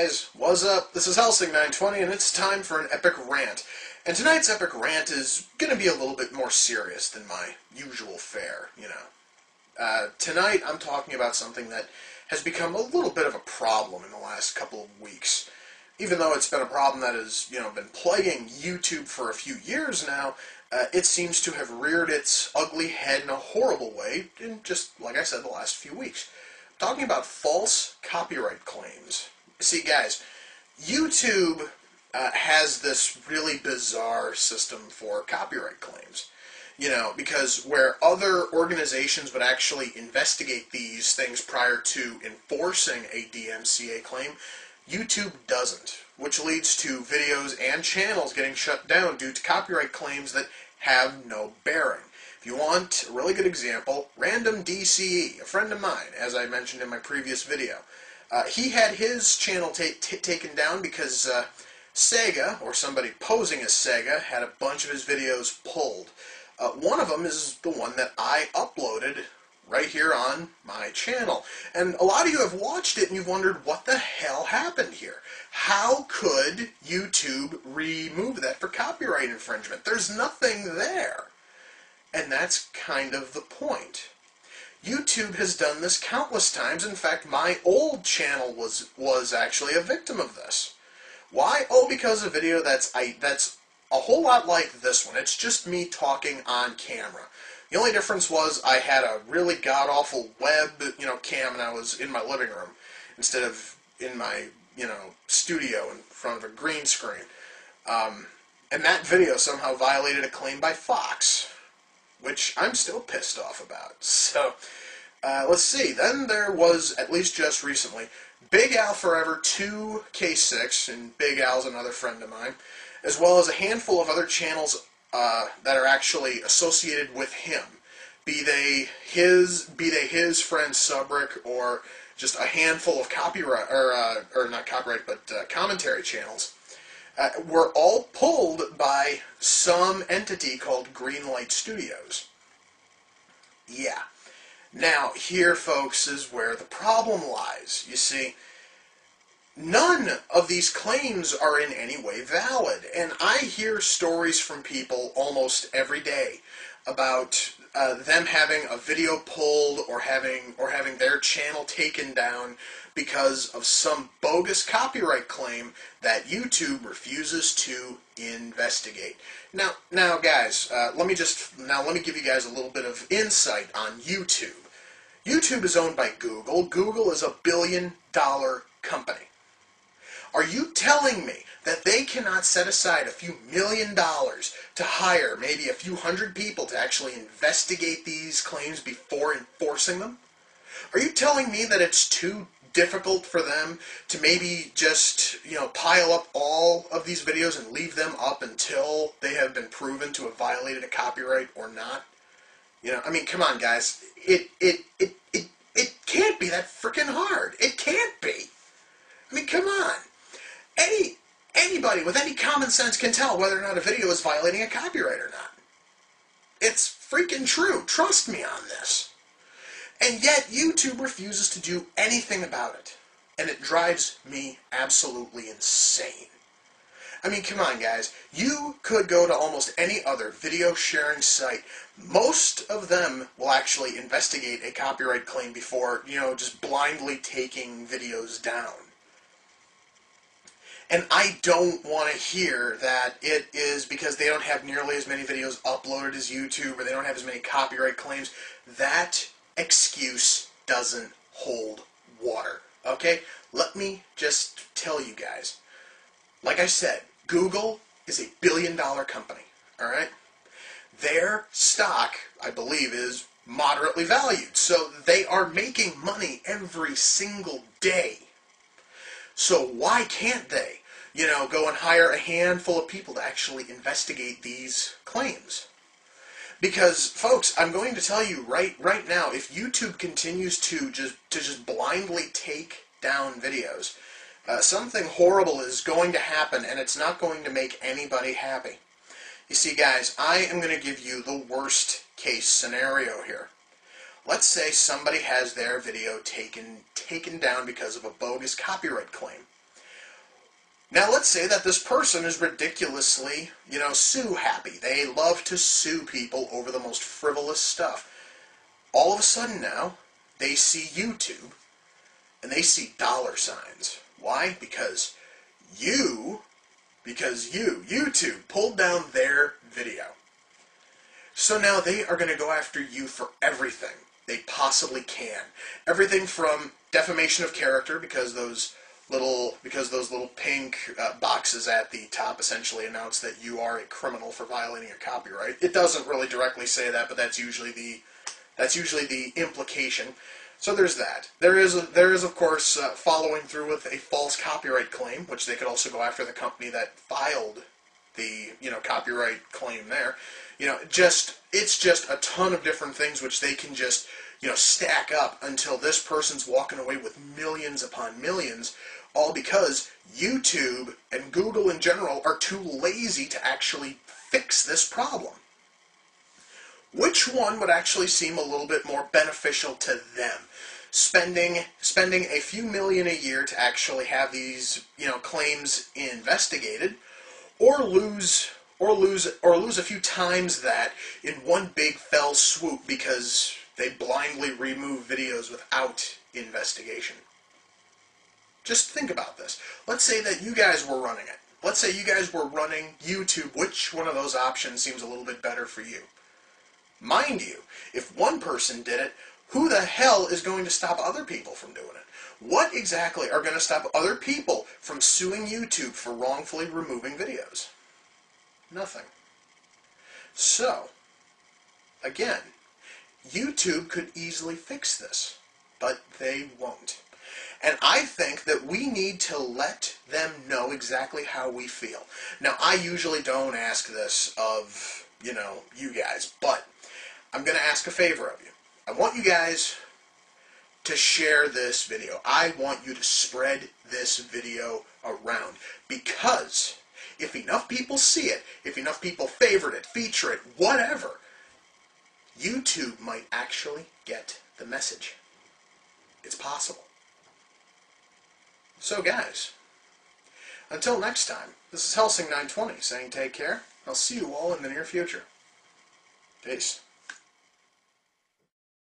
guys, what's up? This is Hellsing920 and it's time for an epic rant. And tonight's epic rant is going to be a little bit more serious than my usual fare, you know. Tonight I'm talking about something that has become a little bit of a problem in the last couple of weeks. Even though it's been a problem that has, been plaguing YouTube for a few years now, it seems to have reared its ugly head in a horrible way in just, like I said, the last few weeks. Talking about false copyright claims. See, guys, YouTube has this really bizarre system for copyright claims. Because where other organizations would actually investigate these things prior to enforcing a DMCA claim, YouTube doesn't, which leads to videos and channels getting shut down due to copyright claims that have no bearing. If you want a really good example, Random DCE, a friend of mine, as I mentioned in my previous video, he had his channel taken down because Sega, or somebody posing as Sega, had a bunch of his videos pulled. One of them is the one that I uploaded right here on my channel. And a lot of you have watched it and you've wondered what the hell happened here. How could YouTube remove that for copyright infringement? There's nothing there. And that's kind of the point. YouTube has done this countless times. In fact, my old channel was actually a victim of this. Why? Oh, because a video that's a whole lot like this one. It's just me talking on camera. The only difference was I had a really god-awful web, cam, and I was in my living room instead of in my, studio in front of a green screen. And that video somehow violated a claim by Fox, which I'm still pissed off about. So, let's see. Then there was, at least just recently, Big Al Forever 2K6, and Big Al's another friend of mine, as well as a handful of other channels that are actually associated with him, be they his friend Subrick, or just a handful of copyright, or not copyright, but commentary channels, were all pulled by some entity called Greenlight Studios. Yeah. Now, here, folks, is where the problem lies. You see, none of these claims are in any way valid, and I hear stories from people almost every day about them having a video pulled or having their channel taken down because of some bogus copyright claim that YouTube refuses to investigate. Now, guys, let me give you guys a little bit of insight on YouTube. YouTube is owned by Google. Google is a billion-dollar company. Are you telling me that they cannot set aside a few $1 million to hire maybe a few hundred people to actually investigate these claims before enforcing them? Are you telling me that it's too difficult for them to maybe just, pile up all of these videos and leave them up until they have been proven to have violated a copyright or not? I mean, come on, guys. It can't be that freaking hard. It can't be. I mean, come on. Anybody with any common sense can tell whether or not a video is violating a copyright or not. It's freaking true. Trust me on this. And yet, YouTube refuses to do anything about it. And it drives me absolutely insane. I mean, come on, guys. You could go to almost any other video sharing site. Most of them will actually investigate a copyright claim before, just blindly taking videos down. And I don't want to hear that it is because they don't have nearly as many videos uploaded as YouTube, or they don't have as many copyright claims. That excuse doesn't hold water, okay? Let me just tell you guys. Like I said, Google is a billion-dollar company, all right? Their stock, I believe, is moderately valued, so they are making money every single day. So why can't they, go and hire a handful of people to actually investigate these claims? Because, folks, I'm going to tell you right now, if YouTube continues to just blindly take down videos, something horrible is going to happen, and it's not going to make anybody happy. You see, guys, I am going to give you the worst case scenario here. Let's say somebody has their video taken down because of a bogus copyright claim. Now let's say that this person is ridiculously, sue happy. They love to sue people over the most frivolous stuff. All of a sudden now, they see YouTube, and they see dollar signs. Why? Because YouTube pulled down their video. So now they are going to go after you for everything they possibly can. Everything from defamation of character, because those little pink boxes at the top essentially announce that you are a criminal for violating a copyright. It doesn't really directly say that, but that's usually the implication. So there's that. There is of course following through with a false copyright claim, which they could also go after the company that filed the copyright claim there. It's just a ton of different things which they can just stack up until this person's walking away with millions upon millions, all because YouTube and Google in general are too lazy to actually fix this problem. Which one would actually seem a little bit more beneficial to them? Spending a few million a year to actually have these claims investigated, or lose a few times that in one big fell swoop because they blindly remove videos without investigation. Just think about this. Let's say that you guys were running it. Let's say you guys were running YouTube. Which one of those options seems a little bit better for you? Mind you, if one person did it, who the hell is going to stop other people from doing it? What exactly are going to stop other people from suing YouTube for wrongfully removing videos? Nothing. So, again, YouTube could easily fix this, but they won't. And I think that we need to let them know exactly how we feel. Now, I usually don't ask this of, you guys, but I'm going to ask a favor of you. I want you guys to share this video. I want you to spread this video around, because if enough people see it, if enough people favorite it, feature it, whatever, YouTube might actually get the message. It's possible. So guys, until next time, this is Hellsing920 saying take care. I'll see you all in the near future. Peace.